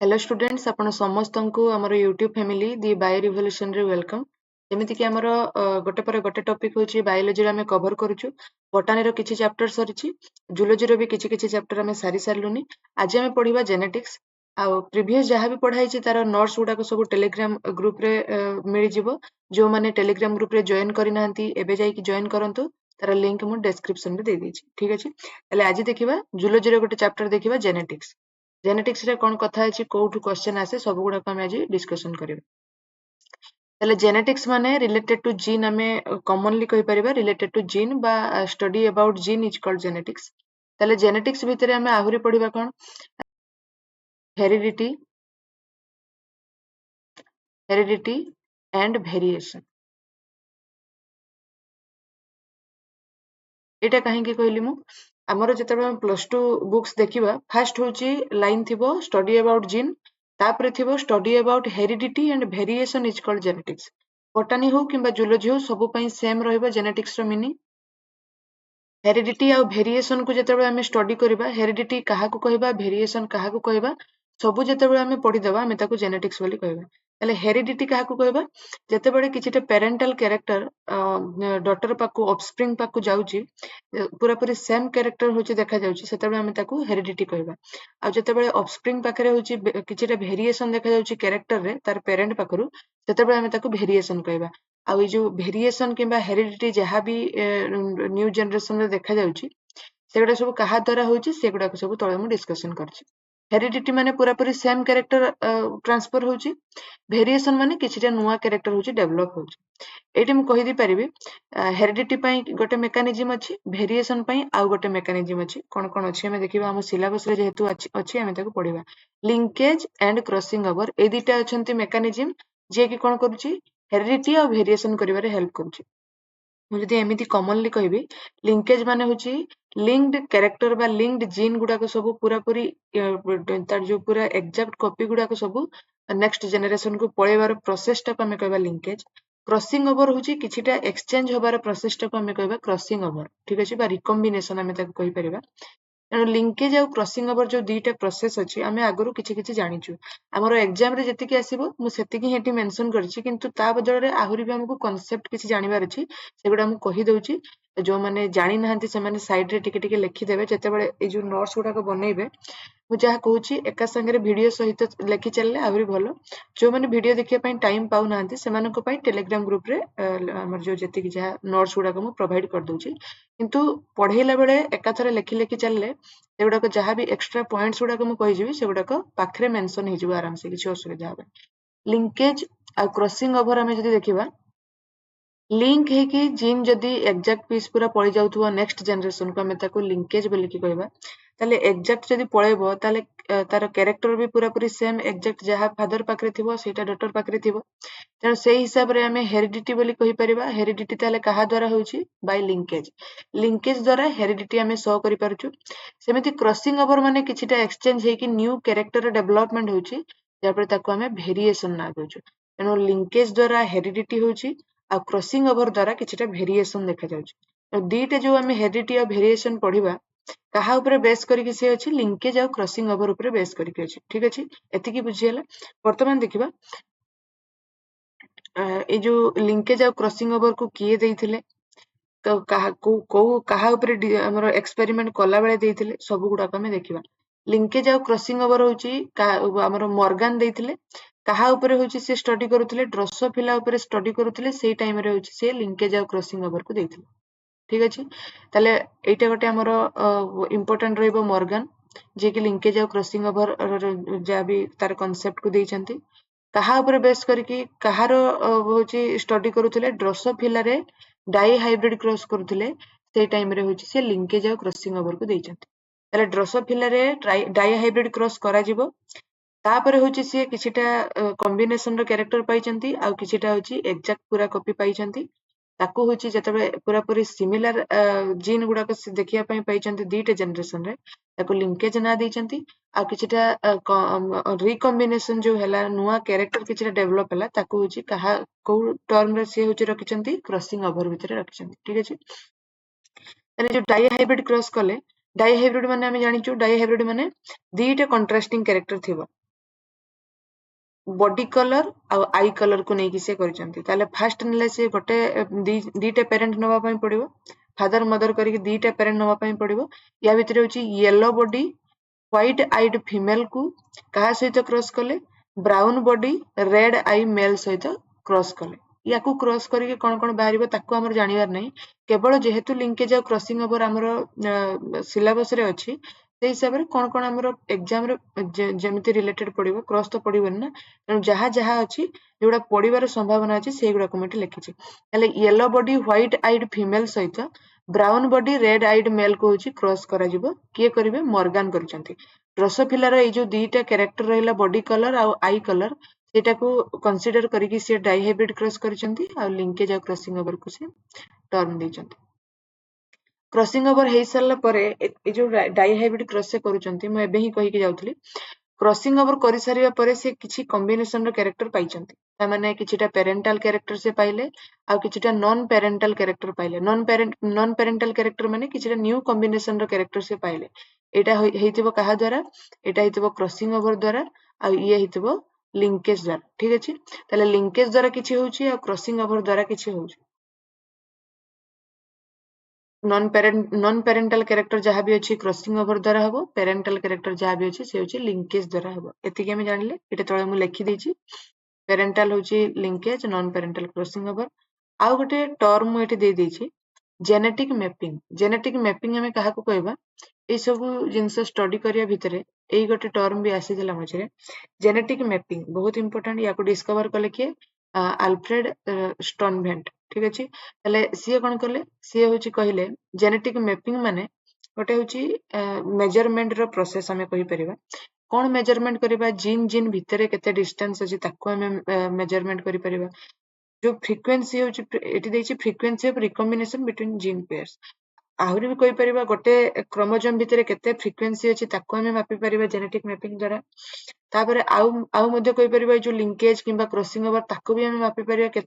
Hello students आपण समस्तंकु हमर YouTube family दी bio revolution रे वेलकम। जेमिति कि हमर गोटे पर गोटे टॉपिक होची बायोलॉजी रे हमें कवर करूछु। बॉटनी रो किछि चैप्टर सरिछि, जूलॉजी रो भी किछि किछि चैप्टर हमें सारी सारलुनी। आज हमें पढिबा जेनेटिक्स। आ प्रीवियस जहाँ भी पढ़ाई छी तार नोट्स गुडा को सब टेलीग्राम ग्रुप रे मिल जिवो। जो माने टेलीग्राम ग्रुप रे जॉइन करि नाहंती एबे जाई कि जॉइन करंतु। तार लिंक मु डिस्क्रिप्शन रे दे देछि, ठीक अछि। तले आज देखिबा जूलॉजी रो गोटे चैप्टर देखिबा जेनेटिक्स। जेनेटिक्स रे कोन कथा अछि कोठु क्वेश्चन आसे सब गुडा को हम आज डिस्कशन करिबा। तले जेनेटिक्स माने रिलेटेड टू जीन हमें कॉमनली कहि परिबा रिलेटेड टू जीन बा study about gene is called genetics. तले जेनेटिक्स भितरे हमें आहुरी पढिबा कोन हेरिडिटी एंड वेरिएशन। एटा काहे के कहली मु हमर जेतेबे प्लस 2 बुक्स देखिबा फर्स्ट होची लाइन थिबो स्टडी अबाउट जीन, तापरे थिबो study about heredity and variation is called genetics. Botany हो किंबा जूलॉजी हो सब पई सेम रहइबो जेनेटिक्स रो मीनिंग। हेरिडिटी आ वेरिएशन को जेतेबे हमें स्टडी करबा हेरिडिटी काहा को कहबा वेरिएशन काहा को कहबा सबु जेतेबे हमें पढी देबा हमें ताको जेनेटिक्स बोली कहबा। तले हेरिडिटी काहा को कहबा जेतेबे किछिटा पेरेंटल कैरेक्टर डॉटर पाकु ऑफस्प्रिंग पाकु जाउची पूरा पूरी सेम कैरेक्टर होची देखा जाउची सेतेबे हमें ताको हेरिडिटी कहबा। आ जेतेबे ऑफस्प्रिंग पाखरे होची किछिटा वेरिएशन देखा जाउची कैरेक्टर रे तार पेरेंट पाखरु सेतेबे हमें ताको वेरिएशन कहबा। आ ई जो वेरिएशन किंबा हेरिडिटी जहाँ भी न्यू जनरेशन रे देखा जाउची सेगुडा सब कहा द्वारा होची सेगुडा को सब तळे मु डिस्कशन करछि। हेरिडिटी माने पूरा पूरी सेम कैरेक्टर ट्रांसफर होची, वेरिएशन माने किछिटा नुवा कैरेक्टर होची डेवलप होची। एटी मु कहि दी परिबी हेरिडिटी पई गोटे मेकानिज्म अछि, वेरिएशन पई आउ गोटे मेकानिज्म अछि। कोन कोन अछि हमें देखिबा हम सिलेबस रे जेहेतु अछि हमें ताको पढिबा। लिंकेज एंड क्रॉसिंग ओवर ए दुटा अछंती मेकानिज्म जे कि कोन करूची हेरिडिटी आ वेरिएशन करिवारे हेल्प करूची। मु जदि एमिति कॉमनली कहबी लिंकेज माने होची लिंक्ड कैरेक्टर बा लिंक्ड जीन गुडा को सब पूरा पूरी तार जो पूरा एग्जैक्ट कॉपी गुडा को सब नेक्स्ट जनरेशन को पळेबार प्रोसेस टा को हमें कहबा लिंकेज। क्रॉसिंग ओवर होची किछिटा एक्सचेंज होबार प्रोसेस टा को हमें कहबा क्रॉसिंग ओवर, ठीक अछि बा रिकॉम्बिनेशन हमें ताको कहि परिबा। तेणु लिंकेज आ क्रॉसिंग ओवर जो दुईटा प्रोसेस अछि आमे आगुरु किछि किछि जानिछु। हमर एग्जाम रे जति कि आसीबो मु सेति कि हेटी मेंशन करछि, किंतु ता बदल रे आहुरी भी हमकु कांसेप्ट किछि जानिबार अछि सेगुडा मु कहि दउछि। जो माने जानि नाहंती से माने साइड रे टिके टिके लिखि देबे जेतेबेले ए जो नोट्स गुडा को बनेइबे मु जहा कहूछि एका संगे वीडियो सहित लेखि चलले आहुरी भलो। जो माने वीडियो देखिया पई टाइम पाउ नाहंती सेमानक पई टेलीग्राम ग्रुप रे हमर जो जति कि जहा नोट्स गुडा को मु प्रोवाइड कर दउछि। किंतु पढेला बेले एका थरे लेखि लेखि चलले सेगुडा को जहा भी एक्स्ट्रा पॉइंट्स गुडा को मु कहि जिवि सेगुडा को पाखरे मेंशन हि जिवो आराम से किछि असुविधा होबे। लिंकेज आ क्रॉसिंग ओवर हमें जदि देखिबा लिंक है कि जीन जदि एग्जैक्ट पीस पूरा पळि जाउथुवा नेक्स्ट जनरेशन को हमें ताको लिंकेज बोली कि कहबा। ताले एग्जैक्ट जदि पळेबो ताले तार कैरेक्टर भी पूरा पूरी सेम एग्जैक्ट जहा फादर पाखरे थिबो सेटा डॉटर पाखरे थिबो। तेणु से हिसाब रे हमें हेरिडिटी बोली कहि परिबा। हेरिडिटी ताले कहा द्वारा होउची बाय लिंकेज। लिंकेज द्वारा हेरिडिटी हमें शो करि पारुछु। सेमिति क्रॉसिंग ओवर माने किछिटा एक्सचेंज हे कि न्यू कैरेक्टर डेवलपमेंट होउची जापर ताको हमें वेरिएशन ना दोछु। तेणु लिंकेज द्वारा हेरिडिटी होउची आ क्रॉसिंग ओवर द्वारा किछिटा वेरिएशन देखा जाउची। दीटे जो हमें हेरिडिटी आ वेरिएशन पढिबा कहा ऊपर बेस करिकि से अछि लिंकेज आ क्रॉसिंग ओवर ऊपर बेस करिकि अछि, ठीक अछि एतिकी बुझियला। वर्तमान देखिबा ए जो लिंकेज आ क्रॉसिंग ओवर को किए देइथिले तो कहा ऊपर हमर एक्सपेरिमेंट कला बेले देइथिले सब गुडा को हमें देखिबा। लिंकेज आ क्रॉसिंग ओवर होउची हमर मॉर्गन देइथिले कहा ऊपर होउची से स्टडी करूथिले ड्रोसोफिला ऊपर स्टडी करूथिले सेही टाइम रे होउची से लिंकेज आ क्रॉसिंग ओवर को देइथिले, ठीक अछि। ताले एटा गोटे हमर इंपोर्टेंट रहइबो मॉर्गन जे कि लिंकेज आ क्रॉसिंग ओवर जा भी तार कांसेप्ट को देइचंती। कहा ऊपर बेस करके कहार होची स्टडी करूथिले ड्रोसोफिला रे डाई हाइब्रिड क्रॉस करूथिले से टाइम रे होची से लिंकेज आ क्रॉसिंग ओवर को देइचंती। ताले ड्रोसोफिला रे डाई हाइब्रिड क्रॉस करा जिवो तापर होची से किछिटा कॉम्बिनेशन रो कैरेक्टर पाइचंती आ किछिटा होची एग्जैक्ट पूरा कॉपी पाइचंती। ताकू होची जतबे पूरा पूरी सिमिलर जीन गुडा को देखिया पई पाइचंती दीटे जनरेशन रे ताकू लिंकेज ना देइचंती। आ किछिटा रिकॉम्बिनेशन जो हैला नुवा कैरेक्टर किछिटा डेवलप हैला ताकू होची कहा को टर्म रे से होची रखिचंती क्रॉसिंग ओवर भितरे रखिचंती, ठीक अछि। ताले जो डाई हाइब्रिड क्रॉस कले डाई हाइब्रिड माने हमें जानिचु डाई हाइब्रिड माने दीटे कंट्रास्टिंग कैरेक्टर थिबो। बॉडी कलर आउ आई कलर को नेकी से करिसंती ताले फर्स्ट नेले से गोटे दीटा पेरेंट नवा पई पड़िबो फादर मदर करके दीटा पेरेंट नवा पई पड़िबो या भितरे होची yellow body white eyed female को कहा सहित क्रॉस कले brown body red eye male सहित क्रॉस कले या को क्रॉस करके कोन कोन बाहरिबो ताको हमर जानिबार नै केवल जेहेतु लिंकेज और क्रॉसिंग ओवर हमर सिलेबस रे अछि से हिसाब रे कोन कोन हमर एग्जाम रे जेमिति रिलेटेड पड़िबो क्रॉस तो पड़िबो ना तेणु जहाँ जहाँ अच्छी जोड़ा पड़िबार संभावना अच्छी से गुड़ा मुझे लिखी yellow body white eyed female सहित brown body red eyed male को होची क्रॉस करा जिवो किए करिवे मॉर्गन करिसंती ड्रोसोफिला रो ए जो दीटा कैरेक्टर रहला बॉडी कलर आ आई कलर सेटा को कंसीडर करिकि से डाइहाइब्रिड क्रॉस करिसंती आ लिंकेज आ क्रॉसिंग ओवर को से टर्म दैचंती क्रॉसिंग ओवर हे सारला परे ए जो डाइहाइब्रिड क्रॉस से करूचंती म एबे ही कहि के जाउथली क्रॉसिंग ओवर करि सारिया परे से किछि कॉम्बिनेशन रो कैरेक्टर पाइचंती ता माने किछिटा पेरेंटल कैरेक्टर से पाइले आ किछिटा नॉन पेरेंटल कैरेक्टर पाइले नॉन पेरेंटल कैरेक्टर माने किछिटा न्यू कॉम्बिनेशन रो कैरेक्टर से पाइले एटा हेतिबो कहा द्वारा एटा हेतिबो क्रॉसिंग ओवर द्वारा आ ये हेतिबो लिंकेज द्वारा ठीक अछि ताले लिंकेज द्वारा किछि होउची आ क्रॉसिंग ओवर द्वारा किछि होउची नॉन पेरेंटल कैरेक्टर जहाँ भी अच्छी क्रॉसिंग ओवर द्वारा हबो पेरेंटल कैरेक्टर जहाँ भी अच्छी से होची लिंकेज द्वारा हबो एतिके हम जानिले एटा तळे मु लिखि देछि पेरेंटल होची linkage non parental crossing over आउ गोटे टर्म मु एठी दे देछि जेनेटिक मैपिंग हमें कहा को कहबा ए सब जिंस स्टडी करिया भितरे एई गोटे टर्म भी आसीथिला मझरे जेनेटिक मैपिंग बहुत इंपोर्टेंट या को डिस्कवर कले के आल्फ्रेड स्टोनभेंट ठीक अछि तले सीए कोन करले सीए होची कहिले जेनेटिक मैपिंग माने गोटे होची मेजरमेंट रो प्रोसेस हमें कहि परिबा कोन मेजरमेंट करिबा जीन भितरे केते डिस्टेंस अछि ताको हमें मेजरमेंट करि परिबा जो फ्रीक्वेंसी होची एटी देछि frequency of recombination between gene pairs आहुरी भी कहि परिबा गोटे क्रोमोसोम भितरे केते फ्रीक्वेंसी अछि ताको हमें मापि परिबा जेनेटिक मैपिंग द्वारा तापरे आउ मध्ये कहि परिबा जो लिंकेज किंबा क्रॉसिंग ओवर ताको भी हमें मापि परिबा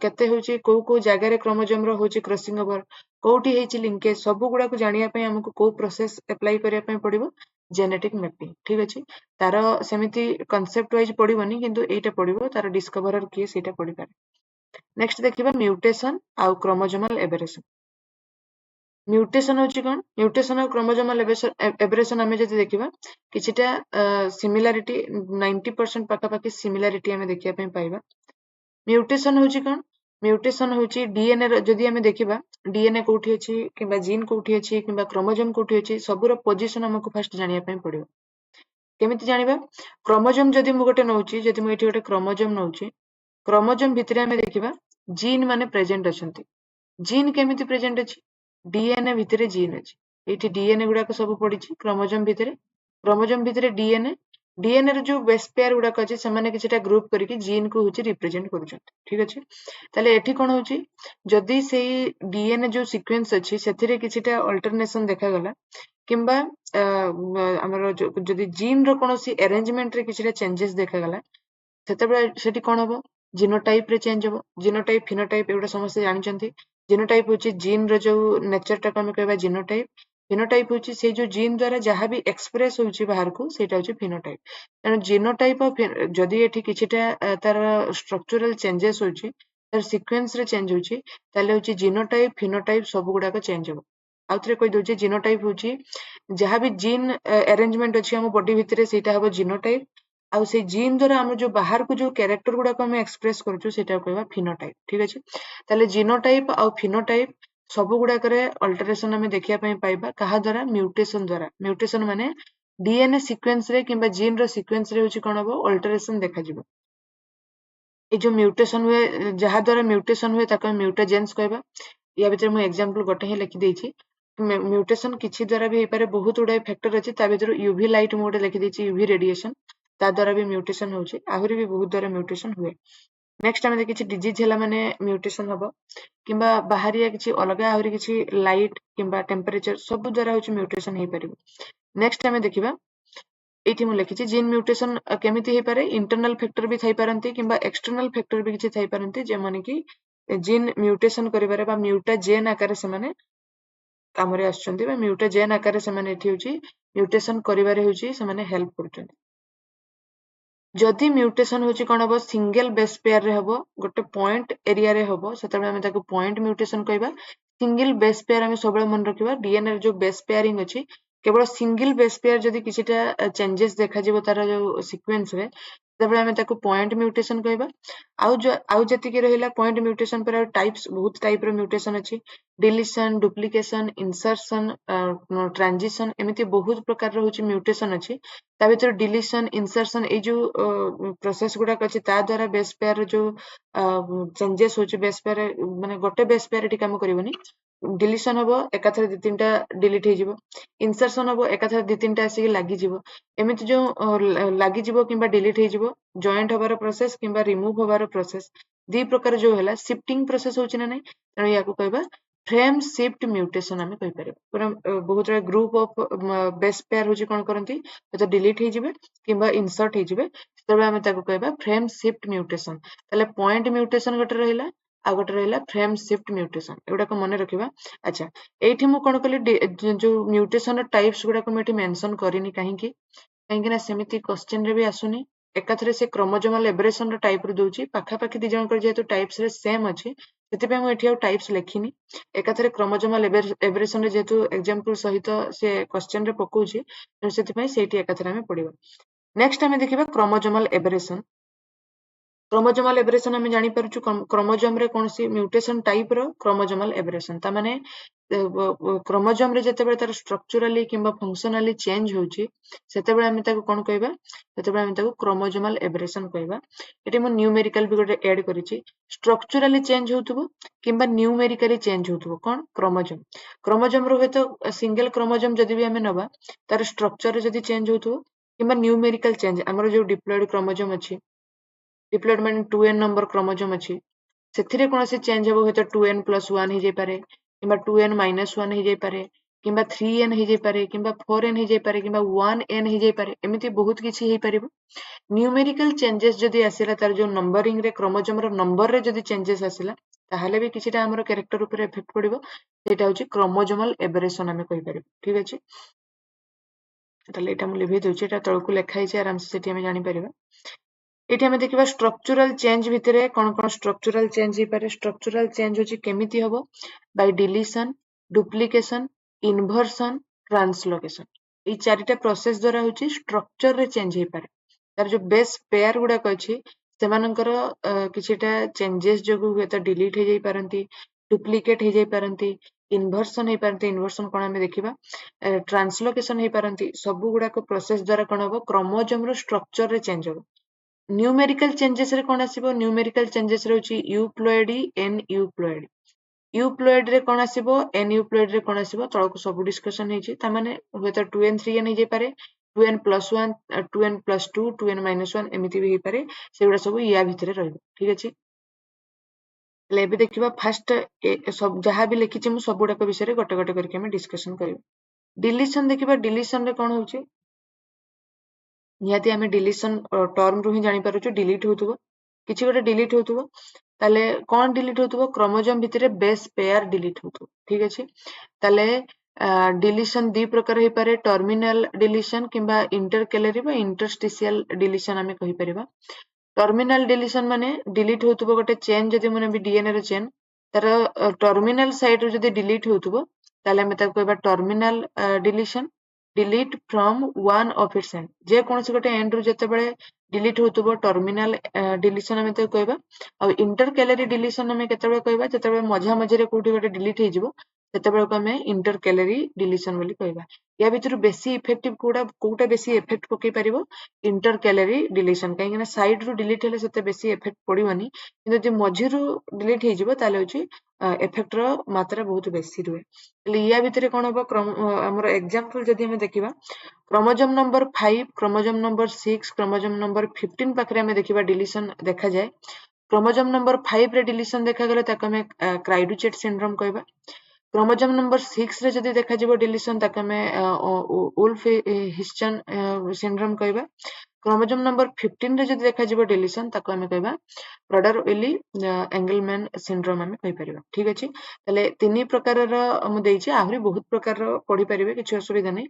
केते होची को जागा रे क्रोमोसोम रो होची क्रॉसिंग ओवर कोठी हेची लिंकेज सब गुडा को जानिया पय हमको को प्रोसेस अप्लाई करिया पय पड़िबो जेनेटिक मैपिंग ठीक अछि तार सेमिति कांसेप्ट वाइज पड़िबोनी किंतु एटा पड़िबो तार डिस्कवरर किए सेटा पड़ि पारे नेक्स्ट देखिबा म्यूटेशन आउ क्रोमोसोमल एबेरेशन म्यूटेशन होची कोन म्यूटेशन और क्रोमोसोमल एबेरेशन हमें जदि देखिबा किछिटा सिमिलरिटी 90% पाका पाकी सिमिलरिटी हमें देखिया पय पाइबा म्यूटेशन होची कोन म्यूटेशन होची डीएनए जदि हमें देखिबा डीएनए कोठी अछि किबा जीन कोठी अछि किबा क्रोमोसोम कोठी अछि सबुर पोजीशन हमको फर्स्ट जानिया पय पड़िबो केमिति जानिबा क्रोमोसोम जदि मु गोटे नउची जदि मु एठी गोटे क्रोमोसोम नउची क्रोमोसोम भितरे हमें देखिबा जीन माने प्रेजेंट अछंती जीन केमिति प्रेजेंट अछि डीएनए भितरे जीन अछि एठी डीएनए गुडा को सब पडिछि क्रोमोसोम भितरे डीएनए रो जो बेस पेयर गुडा अछि समाने किछटा ग्रुप करके जीन को होछि रिप्रेजेंट करूछंती ठीक अछि ताले एठी कोन होछि जदि सेही डीएनए जो सीक्वेंस अछि सेथिरे किछटा अल्टरनेशन देखा गला किंबा हमर जदि जीन रो कोनोसी अरेंजमेंट रे किछटा चेंजेस देखा गला सेतेबेले सेठी कोन हबो जीनोटाइप रे चेंज हबो जीनोटाइप फिनोटाइप एगुडा समस्त जानचंती जीनोटाइप होछि जीन रो जो नेचर टा हम कहबा जीनोटाइप फिनोटाइप होछि से जो जीन द्वारा जहाँ भी एक्सप्रेस होछि बाहर को सेटा होछि फिनोटाइप तेणु जीनोटाइप जदि एठी किछटा तार स्ट्रक्चरल चेंजेस होछि तार सीक्वेंस रे चेंज होछि ताले होछि जीनोटाइप फिनोटाइप सब गुडा को चेंज हबो आउथरे कहि दोछि जीनोटाइप होछि जहाँ भी जीन अरेंजमेंट अछि हम बॉडी भितरे सेटा हबो जीनोटाइप आउ से जीन द्वारा हम जो बाहर को जो कैरेक्टर गुडा को हम एक्सप्रेस करछु सेटा कहबा फिनोटाइप ठीक अछि ताले जीनोटाइप आउ फिनोटाइप सब गुडा करे अल्टरेशन हमें देखिया पय पाइबा कहा द्वारा म्यूटेशन माने डीएनए सीक्वेंस रे किंबा जीन रो सीक्वेंस रे होछि कोन हबो अल्टरेशन देखा जिवो ए जो म्यूटेशन हुए जहा द्वारा म्यूटेशन हुए ताको म्यूटाजेन्स कहबा या भितर मु एग्जांपल गोटे ही लिखि देछि म्यूटेशन किछि द्वारा भी हेपारे बहुत उडा फैक्टर अछि ता भितर यूवी लाइट मु गोटे लिखि देछि यूवी रेडिएशन ता द्वारा भी म्यूटेशन होछि आहुरी भी बहुत द्वारा म्यूटेशन हुए नेक्स्ट हमें किछि डिजीज हैला माने म्यूटेशन हबो किंबा बाहरिया किछि अलगा आहुरी किछि लाइट किंबा टेम्परेचर सब द्वारा होछि म्यूटेशन हे परिबो नेक्स्ट हमें देखिबा एठी मु लिखिछि जीन म्यूटेशन केमिति हे पारे इंटरनल फैक्टर भी थाई पारंती किंबा एक्सटर्नल फैक्टर भी किछि थाई पारंती जे माने कि जीन म्यूटेशन करिबारे बा म्यूटाजेन आकार से माने कामरे आछंती बा म्यूटाजेन आकार से माने एठी होछि म्यूटेशन करिबारे होछि से माने हेल्प करछंती जदि म्यूटेशन होची कोन हबो सिंगल बेस पेयर रे हबो गोटे पॉइंट एरिया रे हबो सेतबे हम ताको पॉइंट म्यूटेशन कहबा सिंगल बेस पेयर हम सबले मन रखिबा डीएनए रे जो बेस पेयरिंग अछि केवल सिंगल बेस पेयर जदि किछिटा चेंजेस देखा जिवो तार जो सीक्वेंस रे तबे हम ताको पॉइंट म्यूटेशन कहबा आउ जति के रहिला पॉइंट म्यूटेशन पर टाइप्स बहुत टाइप रो म्यूटेशन अछि डिलीशन डुप्लीकेशन इंसर्शन ट्रांजिशन एमिति बहुत प्रकार रो होची म्यूटेशन अछि ता भीतर डिलीशन इंसर्शन ए जो प्रोसेस गुडा अछि ता द्वारा बेस पेयर जो चेंजेस होची बेस पेयर माने गोटे बेस पेयर एठी काम करिवनी डिलीशन हबो एकाथरे दि तीनटा डिलीट हे जिवो इंसर्शन हबो एकाथरे दि तीनटा आसी लागि जिवो एमिति जो लागि जिवो किबा डिलीट हे जिवो जॉइंट हबार प्रोसेस किबा रिमूव हबार प्रोसेस दी प्रकार जो होला शिफ्टिंग प्रोसेस होची ना नै तनो याको कहबा फ्रेम शिफ्ट म्यूटेशन आमे कहि पारे पूरा बहुत ग्रुप ऑफ बेस पेयर होची कोन करंती तो डिलीट हे जिवे किबा इंसर्ट हे जिवे तबे आमे ताको कहबा फ्रेम शिफ्ट म्यूटेशन तले पॉइंट म्यूटेशन गोटे रहिला आ गोटे रहिला फ्रेम शिफ्ट म्यूटेशन एगुडा को मने रखिबा अच्छा एठी मु कोन कली जो म्यूटेशन टाइप्स गुडा को मेठी मेंशन करिनी काहेकि ना सेमिति क्वेश्चन रे भी आसुनी एकाथरे से क्रोमोसोमल एब्रेशन रो टाइप रो दोची पाखापाखि दी जणकर जेतु टाइप्स रे सेम अछि सेतिपे मु एठी टाइप्स लेखिनी एकाथरे क्रोमोसोमल एब्रेशन रे जेतु एग्जांपल सहित से क्वेश्चन रे पकोची सेतिपे सेठी एकाथरे हमें पडिबो नेक्स्ट हमें देखिबा क्रोमोसोमल एब्रेशन क्रोमोसोमल एब्रेशन हमें जानि परछु क्रोमोसोम रे कोनसी म्यूटेशन टाइप रो क्रोमोसोमल एब्रेशन ता माने क्रोमोसोम रे जेतेबे तार स्ट्रक्चरली किंबा फंक्शनली चेंज होची सेतेबे हम ताको कोन कहबा सेतेबे हम ताको क्रोमोसोमल एब्रेशन कहबा एटी मु न्यूमेरिकल भी गोटे ऐड करिछि स्ट्रक्चरली चेंज होतबो किंबा न्यूमेरिकली चेंज होतबो कोन क्रोमोसोम रो हेतो सिंगल क्रोमोसोम जदि भी हम नबा तार स्ट्रक्चर जदि चेंज होतबो किंबा न्यूमेरिकल चेंज हमर जो डिप्लॉयड क्रोमोसोम अछि डिप्लॉयड माने 2n नंबर क्रोमोसोम अछि सेथिरे कोनोसी चेंज हबो हेतो 2n + 1 हे जे पारे किंबा 2n - 1 हे जे पारे किंबा 3n हे जे पारे किंबा 4n हे जे पारे किंबा 1n हे जे पारे एमिति बहुत किछि हे परिबो न्यूमेरिकल चेंजेस जदि आसिला तार जो नंबरिंग रे क्रोमोसोम रो नंबर रे जदि चेंजेस आसिला ताहाले भी किछिटा हमर कैरेक्टर ऊपर इफेक्ट पडिबो सेटा होची क्रोमोसोमल एब्रेशन हमें कहि परिबो ठीक अछि ताले एटा मु लिभि दोछि एटा तळकु लेखा हिचे आराम से सेठी हमें जानि परिबा एठी हमें देखिबा स्ट्रक्चरल चेंज भितरे कोन कोन स्ट्रक्चरल चेंज हे पारे स्ट्रक्चरल चेंज होची केमिति हबो by deletion duplication inversion translocation ए चारिटा प्रोसेस द्वारा होची स्ट्रक्चर रे चेंज हे पारे तार जो बेस पेयर गुडा अछि सेमानकर किछिटा चेंजेस जोगु हुए तो डिलीट हे जाई पारंती डुप्लीकेट हे जाई पारंती इन्वर्सन हे पारंती इन्वर्सन कोन हमें देखिबा ट्रांसलोकेशन हे पारंती सब गुडा को प्रोसेस द्वारा कोन हबो क्रोमोसोम रो स्ट्रक्चर रे चेंज हबो न्यूमेरिकल चेंजेस रे कोन आसीबो न्यूमेरिकल चेंजेस रे होची यूप्लॉइडी एन यूप्लॉइडी यूप्लॉइड रे कोन आसीबो एन यूप्लॉइड रे कोन आसीबो तळको सब डिस्कशन हेची ता माने हुए तो 2n 3n हे जे पारे 2n + 1 2n + 2 2n - 1 एमिति भी हे पारे सेगुडा सब या भितरे रहइबो ठीक अछि ले भी देखिबा फर्स्ट सब जहा भी लिखिछि मु सब गुडा को विषय रे गोटे गोटे करके हम डिस्कशन करिबो डिलीशन देखिबा डिलीशन रे कोन होची निहाती आमे डिलीशन टर्म रु ही जानि पारुछु डिलीट होतबो किछि गोटे डिलीट होतबो ताले कोन डिलीट होतबो क्रोमोसोम भितरे बेस पेयर डिलीट होतबो ठीक अछि ताले डिलीशन दी प्रकार हे पारे टर्मिनल डिलीशन किंबा इंटरकैलरी बा इंटरस्टिशियल डिलीशन आमे कहि परिबा टर्मिनल डिलीशन माने डिलीट होतबो गोटे चेन जदि माने भी डीएनए रो चेन तार टर्मिनल साइड रो जदि डिलीट होतबो ताले आमे ताको कहबा terminal deletion delete from one of its end जे कोनसी गोटे एंड रु जते बेले डिलीट होतबो टर्मिनल डिलीशन आमे ताको कहबा आ इंटरकैलरी डिलीशन आमे केते बेले कहबा जते बेले मझा मझी रे कोठी गोटे डिलीट हे जिवो सेते बेले को आमे इंटरकैलरी डिलीशन बोली कहबा या भितर बेसी इफेक्टिव कोटा बेसी इफेक्ट पकई परिबो इंटरकैलरी डिलीशन काहे ना साइड रु डिलीट हेले सेते बेसी इफेक्ट पडिवनी किंतु जे मझी रु डिलीट हे जिवो ताले होची इफेक्ट रो मात्रा बहुत बेसी रुहे ले या भितर कोन होबो हमर एग्जांपल जदि हम देखिबा chromosome number 5 chromosome number 6 chromosome number 15 पाखरे हमें देखिबा डिलीशन देखा जाए क्रोमोसोम नंबर 5 रे डिलीशन देखा गेले ताको हमें क्राइडुचेट सिंड्रोम कहबा क्रोमोसोम नंबर 6 रे जदि देखा जिवो डिलीशन ताको हमें वुल्फ हिस्टन सिंड्रोम कहबा क्रोमोसोम नंबर 15 रे जदि देखा जिवो डिलीशन ताको हमें कहबा ब्रॉडर विली एंगलमैन सिंड्रोम हमें कहि परिबा ठीक अछि तले तीन प्रकार रो हम देइछि आहुरी बहुत प्रकार रो पढि परिबे किछि असुविधा नै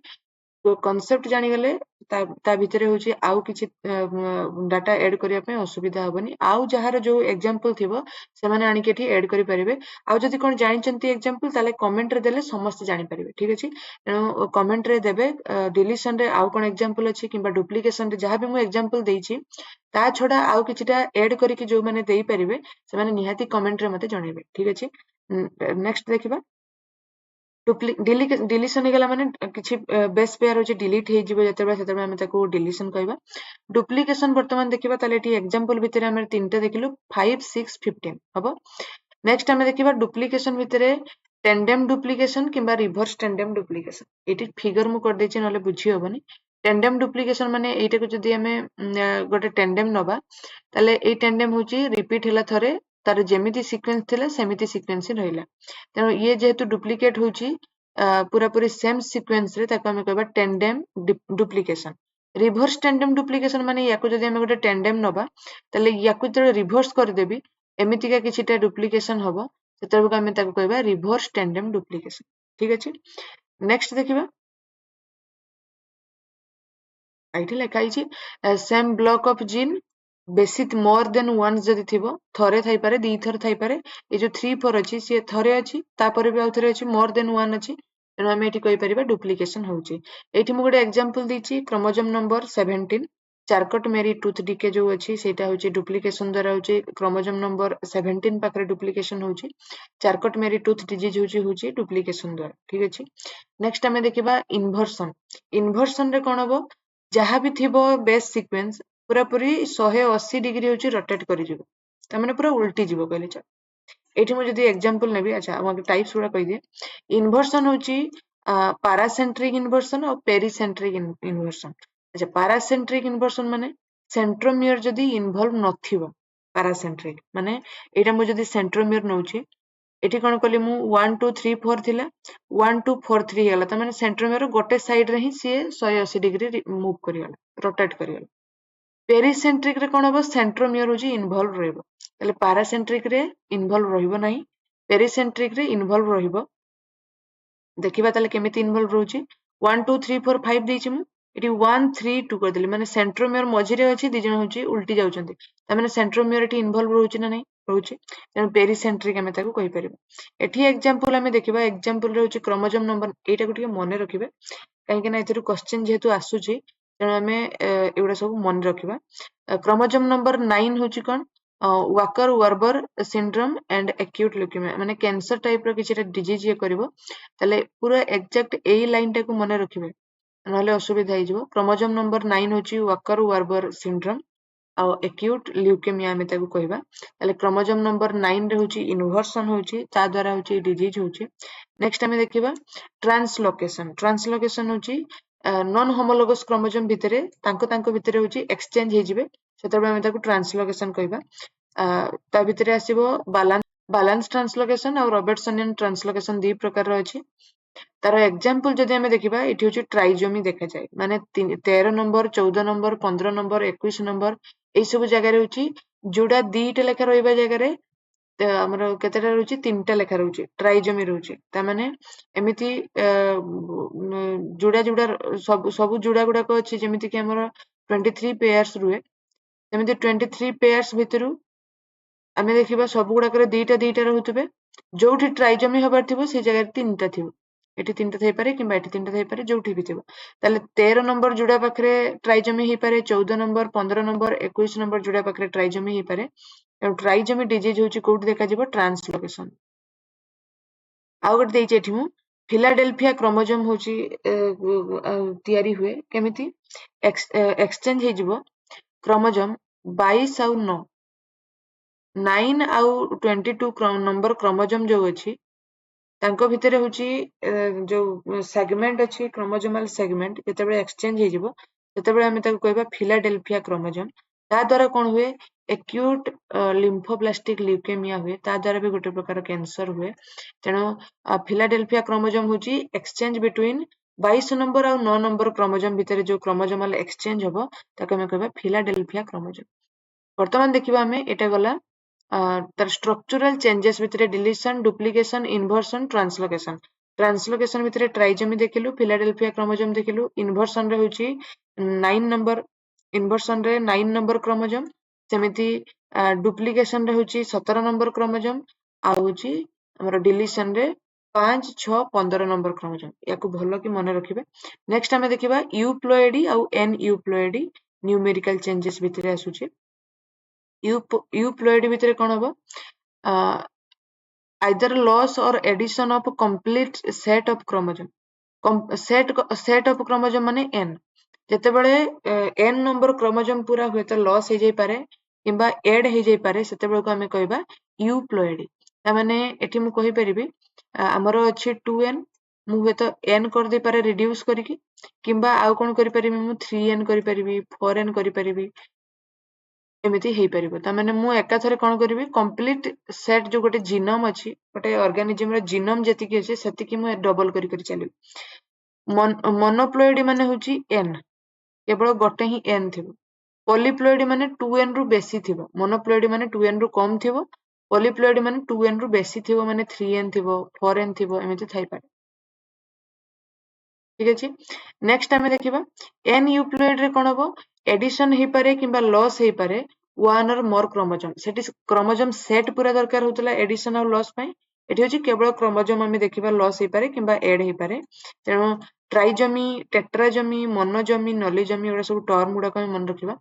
कॉन्सेप्ट जानिगले ता भितरे होची आउ किछि डाटा ऐड करिया पे असुविधा हबनी आउ जहार जो एग्जांपल थिबो से माने आनी केठी ऐड करि परिबे आउ जदि कोन जानिचंती एग्जांपल ताले कमेंट रे देले समस्त जानि परिबे ठीक अछि एनो कमेंट रे देबे डिलीशन रे आउ कोन एग्जांपल अछि किबा डुप्लीकेशन रे जहां भी मु एग्जांपल देइछि ता छोडा आउ किछिटा ऐड करिकि जो माने देई परिबे से माने निहाती कमेंट रे मते जणेबे ठीक अछि नेक्स्ट देखिबा डिलीशन ହେଇଗଲା ମାନେ କିଛି ବେସ୍ ପେୟାର ହଉଛି ଡିଲିଟ୍ ହେଇଯିବ ଯେତେବେଳେ ଆମେ ତାକୁ ଡିଲିସନ କହିବା ଡୁପ୍ଲିକେସନ ବର୍ତ୍ତମାନ ଦେଖିବା ତାହେଲେ ଏଠି ଏକ୍ସାମ୍ପଲ ଭିତରେ ଆମେ ତିନିଟା ଦେଖିଲୁ 5 6 15 ହବ ନେକ୍ସଟ ଆମେ ଦେଖିବା ଡୁପ୍ଲିକେସନ ଭିତରେ ଟେଣ୍ଡେମ୍ ଡୁପ୍ଲିକେସନ କିମ୍ବା ରିଭର୍ସ ଟେଣ୍ଡେମ୍ ଡୁପ୍ଲିକେସନ ଏଠି ଫିଗର ମୁଁ କରିଦେଇଛି ନହେଲେ ବୁଝି ହବନି ଟେଣ୍ଡେମ୍ ଡୁପ୍ଲିକେସନ ମାନେ ଏଇଟାକୁ ଯଦି ଆମେ ଗୋଟେ ଟେଣ୍ଡେମ୍ ନବା ତାହେଲେ ଏଇ ଟେଣ୍ଡେମ୍ ହଉଛି ରିପିଟ୍ ହେଲା ଥରେ तार जेमिति सीक्वेंस थिला सेमिति सीक्वेंस रहिला तेणु ये जेहेतु डुप्लिकेट होची पूरा पूरी सेम सीक्वेंस रे ताको हम कहबा tandem duplication reverse tandem duplication माने याको जदि हम गोटे टेंडेम नबा तले याको जदि रिवर्स कर देबी एमिति का किछिटा डुप्लिकेशन हबो सेतबे हम ताको कहबा रिवर्स टेंडेम डुप्लिकेशन ठीक अछि नेक्स्ट देखिबा आइठी लेखा आइछि same block of gene basic more than once जदि थिबो थरे थाई पारे दी थर थाई पारे ए जो 3 4 अछि से थरे अछि तापर भी आउथरे अछि मोर देन वन अछि तेणु आम ये कहीपर डुप्लिकेशन होची एठी मु गोटे एग्जांपल दीची क्रोमोजोम नंबर 17 चारकट मेरी टूथ डीके जो अछि सेटा होची डुप्लिकेशन द्वारा होची क्रोमोजोम नंबर 17 पाखरे डुप्लिकेशन होची चारकट मेरी टूथ डिजीज होची डुप्लिकेशन द्वारा ठीक अछि नेक्स्ट हमें देखिबा इन्वर्सन इन्वर्सन रे कोन हबो जहाँ भी थिबो बेस सीक्वेंस पूरा पूरी 180 डिग्री होची रोटेट करि जिवो त माने पूरा उल्टी जिवो कहले छ एठी मु जदी एग्जांपल नेबी अच्छा हम टाइप्स गुडा कहि दे इन्वर्सन होची पैरासेंट्रिक इन्वर्सन और पेरिसेंट्रिक इन्वर्सन अच्छा पैरासेंट्रिक इन्वर्सन माने सेंट्रोमियर जदी इन्वॉल्व नथिबो पैरासेंट्रिक माने एटा मु जदी सेंट्रोमियर नउची एठी कोन कली मु 1 2 3 4 थिला 1 2 4 3 हेला त माने सेंट्रोमियर गोटे साइड रे ही से 180 डिग्री मूव करियला रोटेट करियला पेरिसेंट्रिक रे कोन हबो सेंट्रोमियर होची इन्वॉल्व रहबो तले पैरासेंट्रिक रे इन्वॉल्व रहबो नाही पेरिसेंट्रिक रे इन्वॉल्व रहबो देखिबा तले केमिति इन्वॉल्व रहउची 1 2 3 4 5 देछि मु एटी 1 3 2 कर देली माने सेंट्रोमियर मझिरे अछि दी जण होची उल्टी जाउचंती त माने सेंट्रोमियर एटी इन्वॉल्व रहउची ना नाही रहउची तेन पेरिसेंट्रिक हमें ताको कहि परिबो एठी एग्जांपल हमें देखिबा एग्जांपल रे होची क्रोमोजोम नंबर एटा को ठीक मने रखिबे काहे कि ना एथिरु क्वेश्चन जेहेतु आसुची तेणु आम एगुड़ा सब मन रखा क्रोमोजोम नंबर 9 हूँ कौन वाकर वर्बर सिंड्रोम एंड एक्यूट ल्यूकेमिया माने कैंसर टाइप रो किछि डिजीज ये करिवो तले पूरा एग्जैक्ट एई लाइन टाको मन रखिबे नहले असुविधा हो जिवो क्रोमोजोम नंबर 9 हूँ वाकर वर्बर सिंड्रोम आ एक्यूट ल्यूकेमिया आमे ताको कहबा तले क्रोमोजोम नंबर 9 रे होची इन्वर्सन होची ता द्वारा होची डिजीज होची नेक्स्ट हमें देखिबा ट्रांसलोकेशन होची नॉन होमोलोगस क्रोमोजोम भितरे तांको भितरे होची एक्सचेंज हे जिवे सेतबे हम ताको ट्रांसलोकेशन कहबा ता भितरे आसीबो बैलेंस ट्रांसलोकेशन और रॉबर्टसनियन ट्रांसलोकेशन दी प्रकार रो अछि तार एग्जांपल जदि हमें देखिबा एठी होची ट्राइजोमी देखा जाय माने 13 number 14 number 15 number 21 number A सब जगह रे होची जोडा दीटा लेखा रहइबा जगह रे हमर केतेटा रहउची तीनटा लेखा रहउची ट्राइजोमी रहउची ता माने एमिति जुड़ा जुड़ा सब जुड़ा गुडा को अछि जेमिति कि हमर 23 पेयर्स रुए जेमिति 23 पेयर्स भितरु आमे देखिबा सब गुडा करे दीटा दीटा रहउतबे जोठी ट्राइजोमी हबार थिबो से जगह रे तीनटा थिबो एठी तीनटा थाई पारे किबा एठी तीनटा थाई पारे जोठी भी थिबो ताले 13 नंबर जुड़ा पाखरे ट्राइजोमी ही पारे 14 नंबर 15 नंबर 21 नंबर जुड़ा पाखरे ट्राइजोमी ही पारे ट्राइजोमी डिजीज होची कोड देखा जिवो ट्रांसलोकेशन आ गोटे देइछि एठी मु फिलाडेल्फिया क्रोमोजोम होची तयारी हुए केमिति एक्सचेंज हे जिवो क्रोमोजोम 22 आउ 9 आउ 22 नंबर क्रोमोजोम जो अछि तांको भितरे होची जो सेगमेंट अछि क्रोमोजोमल सेगमेंट जेतेबे एक्सचेंज हे जिवो तेतेबे हम ताको कहबा फिलाडेल्फिया क्रोमोजोम ता द्वारा कोन हुए एक्यूट लिम्फोब्लास्टिक ल्यूकेमिया हुए ता द्वारा भी गोटे प्रकार कैंसर हुए तेणु फिलाडेल्फिया क्रोमोजोम होची एक्सचेंज बिटवीन 22 नंबर और 9 नंबर क्रोमोजोम भितर जो क्रोमोजोमल एक्सचेंज हबो ताको हम कहबा फिलाडेल्फिया क्रोमोजोम वर्तमान देखिबा हमें एटा गला तार स्ट्रक्चरल चेंजेस भितर deletion duplication inversion translocation translocation भितर ट्राइजोमी देखिलु, फिलाडेल्फिया क्रोमोजोम देखिलु, इन्वर्सन रे होची 9 नंबर, इन्वर्सन रे 9 नंबर क्रोमोजोम, सेमिति डुप्लीकेशन रे होची 17 नंबर क्रोमोजोम, आ होची हमर डिलीशन रे 5 6 15 नंबर क्रोमोजोम। याकू भलो कि मन रखिबे। नेक्स्ट हमें देखिबा यूप्लोइडी आउ एन यूप्लोइडी न्यूमेरिकल चेंजेस भितर आसुची। यूप्लोइडी भितर कोन हबो, either loss or addition of complete set of chromosome, set of chromosome माने n, ଯେତେବେଳେ n नंबर क्रोमोजोम पूरा हुए तो लॉस हो जाई पारे किंबा एड हो जाई पारे, सेतेबेळको आमे कहबा यूप्लोइडी। ता माने एठी मु कहि परिबी हमरो अछि 2n, मु हुए तो n कर दे पारे रिड्यूस करिकि, किंबा आउ कोन करि परिबी मु 3n करि परिबी, 4n करि परिबी, एमिति हेई परिबो। ता माने मु एका थरे कोन करिवि, कंप्लीट सेट जो गोटे जीनोम अछि, गोटे ऑर्गेनिज्म रे जीनोम जेतिकी अछि सेतिकी मु डबल करि करि चलिबि। मोनोप्लोइडी माने होची n, केवल गोटे ही n थिबो। पॉलीप्लोइडी माने 2n रु बेसी थिबो। मोनोप्लोइडी माने 2n रु कम थिबो, पॉलीप्लोइडी माने 2n रु बेसी थिबो, माने 3n थिबो, 4n थिबो, एमिति थाई पारे। ठीक अछि। नेक्स्ट हमें देखिबा एन यूप्लोइड रे कोन हबो, एडिशन हे पारे किंबा लॉस हे पारे वन और मोर क्रोमोजोम। सेठी क्रोमोजोम सेट पूरा दरकार होतला एडिशन और लॉस पई, एठी होची केवल क्रोमोजोम हमें देखिबा लॉस हे पारे किंबा एड हे पारे। तेणु ट्राइजोमी, टेट्राजोमी, मोनोजोमी, नॉलिजोमी एडा सब टर्म गुडा को मन रखिबा।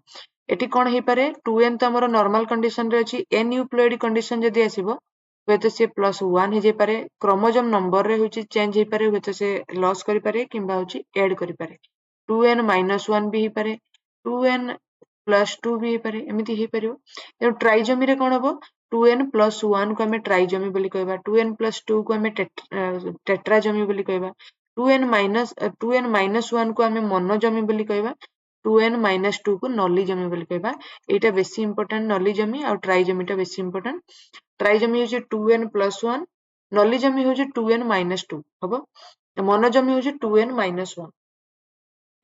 एठी कोन हे पारे 2n तो हमर नॉर्मल कंडीशन रे अछि, एन यूप्लोइड कंडीशन जदी आसीबो हुए तो से +1 हो जाई पारे, क्रोमोजोम नंबर रे होची चेंज हे पारे, हुए तो से लॉस करि पारे किंबा होची ऐड करि पारे। 2n - 1 भी हे पारे, 2n +2 भी हे पारे, एमिति हे परिबो। तेणु ट्राइजोमी रे कोन हबो, 2n + 1 को हमें ट्राइजोमी बोली कहबा, 2n + 2 को हमें टेट्राजोमी बोली कहबा, 2n - 1 को हमें मोनोजोमी बोली कहबा, 2n - 2 को नॉलिजोमी बोली कहबा। एटा बेसी इंपोर्टेंट नॉलिजोमी और ट्राइजोमी टा बेसी इंपोर्टेंट। ट्राइजोमी होची 2n + 1, नॉलिजोमी होची 2n - 2 हबो, मोनोजोमी होची 2n - 1,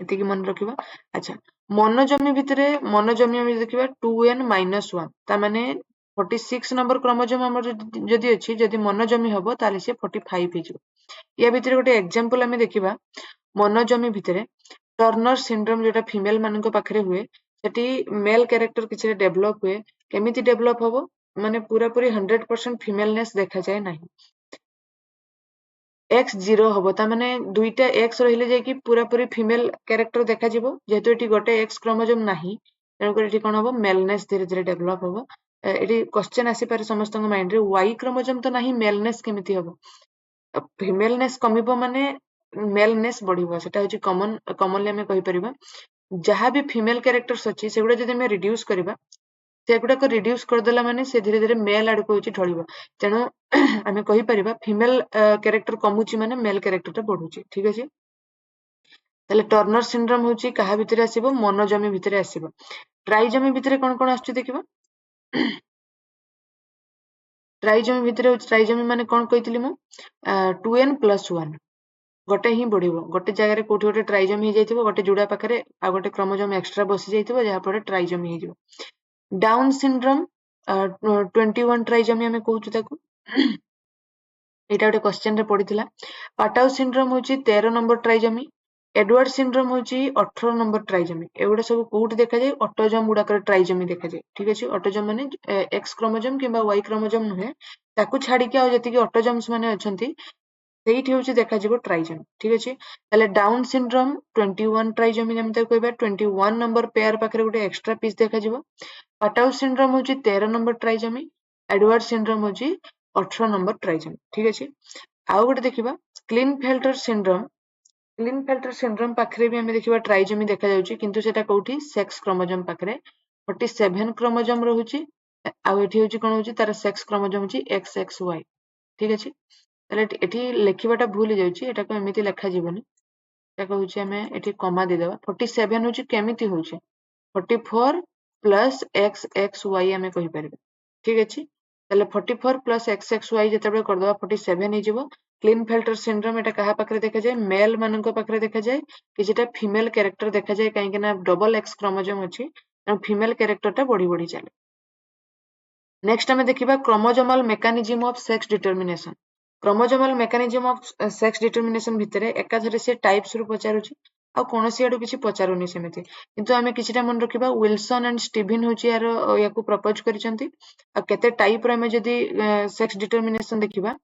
एति की मन रखिबा। अच्छा, मोनोजोमी भितरे मोनोजोमी हम देखिबा 2n - 1, ता माने 46 नंबर क्रोमोजोम हमर जदी अछि, जदी मोनोजोमी हबो ताले से 45 हे जिवो। या भितरे गोटे एग्जांपल हमें देखिबा, मोनोजोमी भितरे टर्नर सिंड्रोम जेटा फीमेल मानको पाखरे हुए, सेठी मेल कैरेक्टर किछि डेवलप हुए। केमिति डेवलप हबो, माने पूरा पूरी 100% फीमेलनेस देखा जाए नहीं, एक्स 0 हबो, ता माने दुईटा एक्स रहिले जाय कि पूरा पूरी फीमेल कैरेक्टर देखा जिवो। जेहेतु एठी गोटे एक्स क्रोमोजोम नाही, तेणु कर एठी कोन हबो, मेलनेस धीरे धीरे डेवलप हबो। एठी क्वेश्चन आसी पारे समस्त माइंड रे, वाई क्रोमोजोम तो नाही, मेलनेस केमिति हबो। फीमेलनेस कमिबो माने मेलनेस बढ़िबो, सेटा होची कॉमनली हमें कहि परिबा। जहाँ भी फीमेल कैरेक्टर्स अछि सेगुडा जदि हमें रिड्यूस करिबा, सेगुडा को रिड्यूस करदेला माने से धीरे धीरे मेल आड़ को ढलिबो। तेणु आमे कहि परिबा फीमेल कैरेक्टर कमुची माने मेल कैरेक्टर टा बढ़ुची। ठीक अछि। ताले टर्नर सिंड्रोम होची काहा भितरे आसीबो, मोनोजोमी भितरे आसीबो। ट्राइजोमी भितरे कोन कोन आछी देखिबा। ट्राइजोमी भितरे होची, ट्राइजोमी माने कोन कहितली मु, 2n + 1 गोटे ही बढ़िबो। गोटे जगह रे कोठी गोटे ट्राइजोमी हे जाइथिबो, गोटे जुड़ा पाखरे आ गोटे क्रोमोजोम एक्स्ट्रा बसी जाइथिबो, जहा पर ट्राइजोमी हे जिवो। डाउन सिंड्रोम 21 ट्राइजोमी हमें कहूछु ताकू। एटा गोटे क्वेश्चन रे पडिथिला। पाटाउ सिंड्रोम होची 13 नंबर ट्राइजोमी, एडवर्ड सिंड्रोम होची 18 नंबर ट्राइजोमी। एगुडा सब कोठी देखा जाय, ऑटोजोम गुडा कर ट्राइजोमी देखा जाय। ठीक अछि। ऑटोजोम माने एक्स क्रोमोजोम किंबा वाई क्रोमोजोम नुहे, ताकू छाडी के आ जति के ऑटोजोम्स माने अछंती ସେଇଠି ହଉଛି ଦେଖାଯିବ ଟ୍ରାଇଜୋମି। ଠିକ ଅଛି। ତାହେଲେ ଡାଉନ୍ ସିଣ୍ଡ୍ରୋମ 21 ଟ୍ରାଇଜୋମି ଯେମିତି ତାକୁ କହିବା, 21 ନମ୍ବର ପେୟାର ପାଖରେ ଗୋଟେ ଏକ୍ସଟ୍ରା ପିସ୍ ଦେଖାଯିବ। ପାଟାଉ ସିଣ୍ଡ୍ରୋମ ହଉଛି 13 ନମ୍ବର ଟ୍ରାଇଜୋମି, ଏଡୱାର୍ଡ ସିଣ୍ଡ୍ରୋମ ହଉଛି 18 ନମ୍ବର ଟ୍ରାଇଜୋମି। ଠିକ ଅଛି। ଆଉ ଗୋଟେ ଦେଖିବା କ୍ଲିନଫେଲ୍ଟର ସିଣ୍ଡ୍ରୋମ। କ୍ଲିନଫେଲ୍ଟର ସିଣ୍ଡ୍ରୋମ ପାଖରେ ବି ଆମେ ଦେଖିବା ଟ୍ରାଇଜୋମି ଦେଖାଯାଉଛି, କିନ୍ତୁ ସେଟା କୋଉଠି, ସେକ୍ସ କ୍ରୋମୋଜୋମ ପାଖରେ 47 କ୍ରୋମୋଜୋମ ରହୁଛି। ଆଉ ଏଠି ହଉଛି କଣ ହଉଛି, ତାର ସେକ୍ସ କ୍ରୋମୋଜୋମ ହଉଛି XXY। ଠିକ ଅଛି। ତାହେଲେ ଏଠି ଲେଖିବାଟା ଭୁଲ ହେଇଯାଉଛି, ଏଟାକୁ ଏମିତି ଲେଖା ଯିବନି, ଏଟାକୁ ହଉଛି ଆମେ ଏଠି କମା ଦେଇଦେବା। 47 ହଉଛି କେମିତି ହଉଛି, 44 + XXY ଆମେ କହିପାରିବା। ଠିକ ଅଛି। ତାହେଲେ 44 + XXY ଯେତେବେଳେ କରିଦେବା 47 ହେଇଯିବ। କ୍ଲିନଫେଲ୍ଟର ସିଣ୍ଡ୍ରୋମ ଏଟା କାହା ପାଖରେ ଦେଖାଯାଏ, ମେଲ ମାନଙ୍କ ପାଖରେ ଦେଖାଯାଏ, କିଛିଟା ଫିମେଲ କ୍ୟାରେକ୍ଟର ଦେଖାଯାଏ, କାହିଁକି ନା ଡବଲ X କ୍ରୋମୋଜୋମ ଅଛି, ତେଣୁ ଫିମେଲ କ୍ୟାରେକ୍ଟରଟା ବଢି ବଢି ଚାଲେ। ନେକ୍ସଟ ଆମେ ଦେଖିବା chromosomal mechanism of sex determination. Chromosomal mechanism of sex determination भितर एकाथरे से टाइप्स रु पचारुछि आ कोनोसी आडू किछि पचारुनी सेमिति किंतु आमे किछिटा मन रखिबा विल्सन एंड स्टीभन होछि यार याकू प्रपोज करिसंती आ केते टाइप रे आमे जदी सेक्स डिटरमिनेशन देखिबा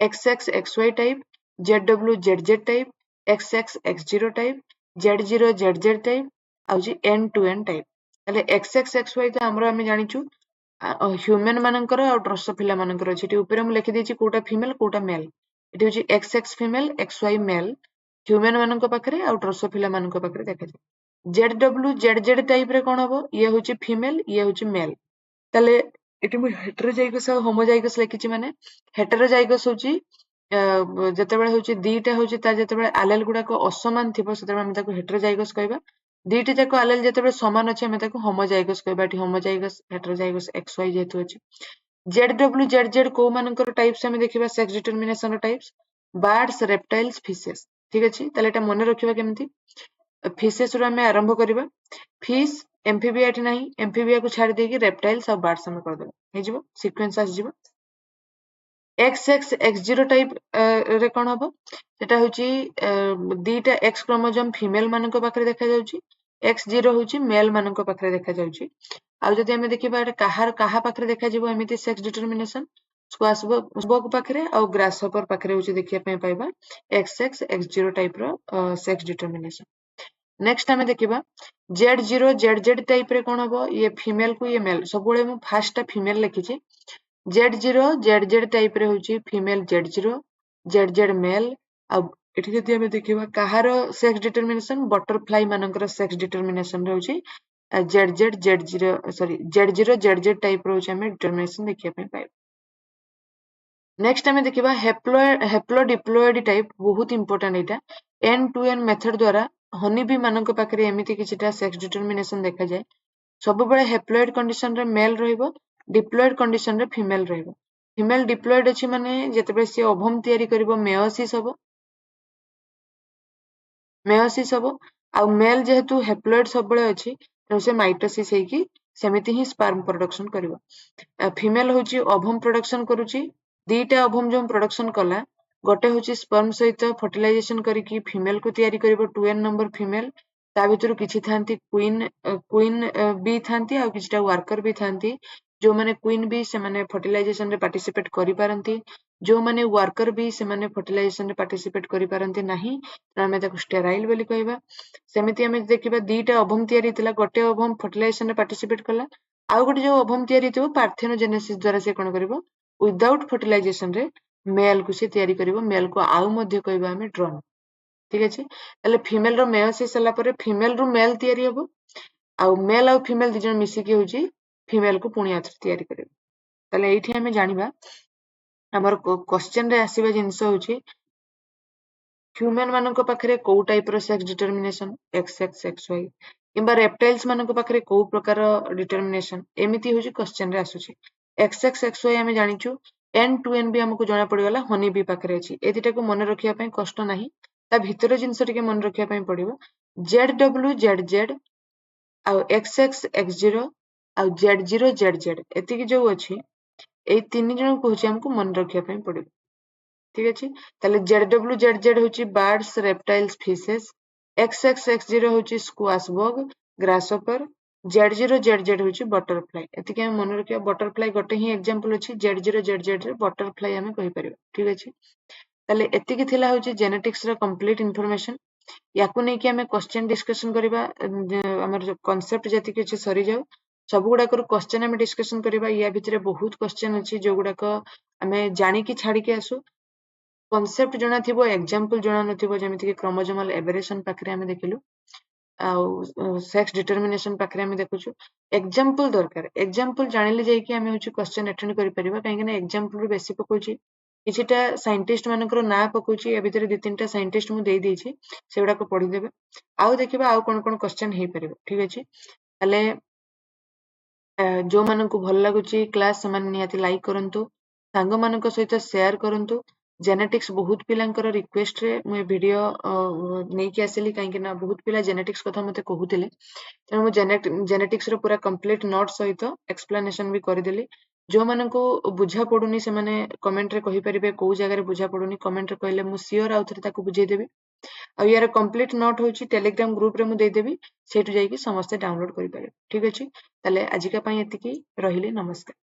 XX XY type ZW ZZ type XX X0 type Z0 ZZ type आ जी N to N टाइप ताले XX XY तो हमरो आमे जानिचु ह्यूमन मानकर और ड्रोसोफिला मानकर अछि ऊपर हम लिखि देछि कोटा फीमेल कोटा मेल एटी होछि XX female XY male human मानक पाखरे और ड्रोसोफिला मानक पाखरे देखा जाय ZW ZZ टाइप रे कोन हबो ये होछि फीमेल ये होछि मेल ताले एटी मु हेटेरोजाइगस और होमोजाइगस लिखिछि माने हेटेरोजाइगस होछि जेतेबेले होछि दीटा होछि ता जेतेबेले एलेल गुडा को असमान थिबो सेतेबेले हम ताको हेटेरोजाइगस कहबा दीटी जाको एलेल जेतेबेले समान अछि हम ताको होमोजाइगस कहबा एटी होमोजाइगस हेटेरोजाइगस XY जेतु अछि ZW ZZ को मानकर टाइप्स हम देखिबा sex determination types birds reptiles fishes ठीक अछि ताले एटा मने रखिबा केमति फिशेस रो हम आरंभ करिबा फिश एम्फीबिया एटी नाही एम्फीबिया को छाड़ देकी रेप्टाइल्स और बर्ड्स हम कर देबा हे जिवो सीक्वेंस आस जिवो XX X0 टाइप रे कोन हबो सेटा होची दीटा X क्रोमोसोम फीमेल मानक पाखरे देखा जाउची X0 होची मेल मानक पाखरे देखा जाउची आ जदि हमें देखिबा कहा पाखरे देखा जिवो एमिति सेक्स डिटरमिनेशन स्क्वाशबक पाखरे और ग्रासहॉपर पाखरे होची देखिया पय पाइबा XX X0 टाइप रो सेक्स डिटरमिनेशन नेक्स्ट हमें देखिबा Z0 ZZ टाइप रे कोन हबो ये फीमेल को ये मेल सबुळे मु फास्ट फीमेल लिखिछि Z0 ZZ टाइप रे होची फीमेल Z0 ZZ मेल आ एठी जदि हमें देखिबा कहारो सेक्स डिटरमिनेशन बटरफ्लाई मानकर सेक्स डिटरमिनेशन रहउची ZZ Z0 sorry Z0 ZZ type रहउची हमें डिटरमिनेशन देखिया पे पाइबा नेक्स्ट हमें देखिबा हेप्लोडिप्लोइड टाइप बहुत इंपोर्टेंट एटा N to N मेथड द्वारा हनी बी मानक पाखरे एमिति किछिटा सेक्स डिटरमिनेशन देखा जाय सब बेले हेप्लोइड कंडीशन रे मेल रहइबो डिप्लोइड कंडीशन रे फीमेल रहइबो फीमेल डिप्लोइड अछि माने जेतेबे से ओवम तयारी करिवो मेयोसिस हबो आ मेल जेहेतु हेप्लोइड सब बेले अछि त से माइटोसिस हेकी सेमिति ही स्पर्म प्रोडक्शन करिवो फीमेल होची ओवम प्रोडक्शन करूची दीटा ओवम जो प्रोडक्शन कला गोटे होची स्पर्म सहित फर्टिलाइजेशन करिकी फीमेल को तयारी करिवो 2n नंबर फीमेल ता भितरु किछि थांती क्वीन भी थांती आ किछिटा वर्कर भी थांती जो माने क्वीन भी से माने फर्टिलाइजेशन रे पार्टिसिपेट करि पारंती जो माने वर्कर भी से माने फर्टिलाइजेशन रे पार्टिसिपेट करि पारंती नाही त हमें ताको स्टेराइल बोली कहबा सेमिति हमें देखिबा दीटा ओवम तयारी थिला गोटे ओवम फर्टिलाइजेशन रे पार्टिसिपेट कला आ गोटे जो ओवम तयारी थिबो पार्थेनोजेनेसिस द्वारा से कोन करिवो विदाउट फर्टिलाइजेशन रे मेल को से तयारी करिवो मेल को आउ मध्ये कहबा हमें ड्रोन ठीक अछि ताले फीमेल रो मेयोसिस हला परे फीमेल रो मेल तयारी हबो आ मेल आ फीमेल दिजन मिसी के होची फीमेल को पुणी आथि तयारी करिवो ताले एठी हमें जानिबा हमर क्वेश्चन रे आसीबा जिंस होची ह्यूमन मानक पाखरे को टाइप रो सेक्स डिटरमिनेशन XX XY किंबा रेप्टाइल्स मानक पाखरे को प्रकार डिटरमिनेशन एमिति होची क्वेश्चन रे आसुची XX XY हमें जानिचु N to N भी हमको जाना पड़ीगला हनी बी पाखरे अछि एतिटा को मन रखिया पय कष्ट नाही ता भितर जिंस टिके मन रखिया पय पड़िबो ZW ZZ आ XX X0 आ Z0 ZZ एतिकी जो अछि ए तीन जन कहूची हमको मन रखिया पय पड़िबो ठीक अछि ताले ZW ZZ होची birds reptiles fishes XX X0 होची squash bug grasshopper Z0 ZZ होची बटरफ्लाई एतिके हम मन रखिया बटरफ्लाई गोटे ही एग्जांपल अछि Z0 ZZ रे बटरफ्लाई हमें कहि परिबा ठीक अछि ताले एतिकी थिला होची जेनेटिक्स रा कंप्लीट इंफॉर्मेशन याकू नै कि हमें क्वेश्चन डिस्कशन करिबा हमर कांसेप्ट जति कि सरी जाऊ सब गुडा कर क्वेश्चन हमें डिस्कशन करिबा या भितरे बहुत क्वेश्चन अछि जो गुडा को हमें जानि कि छाडी के आसु कांसेप्ट जणा थिबो एग्जांपल जणा नथिबो जेमिति कि क्रोमोसोमल एबेरेशन पाखरे हमें देखिलु आ सेक्स डिटरमिनेशन पाखरे हमें देखुछु एग्जांपल दरकार एग्जांपल जानिले जाई कि हमें होची क्वेश्चन अटेंड करि परिबा काहे कि एग्जांपल रो बेसी पकोची किछिटा साइंटिस्ट मानकर ना पकोची ए भितरे दि तीनटा साइंटिस्ट मु देई देछि सेगुडा को पढि देबे आउ देखिबा आउ कोन कोन क्वेश्चन हे परिबो ठीक अछि ताले जो माननको भल लागुची क्लास समान नियाति लाइक करंतु सांग मानक सहित शेयर करंतु जेनेटिक्स बहुत पिलांकर रिक्वेस्ट रे मु वीडियो नै कि आसिली काहे कि ना बहुत पिला जेनेटिक्स कथा मते कहूतिले त मु जेनेटिक्स रो पूरा कंप्लीट नोट सहित एक्सप्लेनेशन भी कर देली ଯୋଉମାନଙ୍କୁ ବୁଝା ପଡୁନି ସେମାନେ କମେଣ୍ଟ ରେ କହିପାରିବେ କୋଉ ଜାଗାରେ ବୁଝା ପଡୁନି କମେଣ୍ଟ ରେ କହିଲେ ମୁଁ ସିଓର ଆଉ ଥରେ ତାକୁ ବୁଝେଇଦେବି। ଆଉ ୟାର କମ୍ପ୍ଲିଟ ନୋଟ୍ ହଉଛି ଟେଲିଗ୍ରାମ ଗ୍ରୁପ ରେ ମୁଁ ଦେଇଦେବି, ସେଇଠୁ ଯାଇକି ସମସ୍ତେ ଡାଉନଲୋଡ କରିପାରିବେ। ଠିକ ଅଛି, ତାହେଲେ ଆଜିକା ପାଇଁ ଏତିକି, ରହିଲି, ନମସ୍କାର।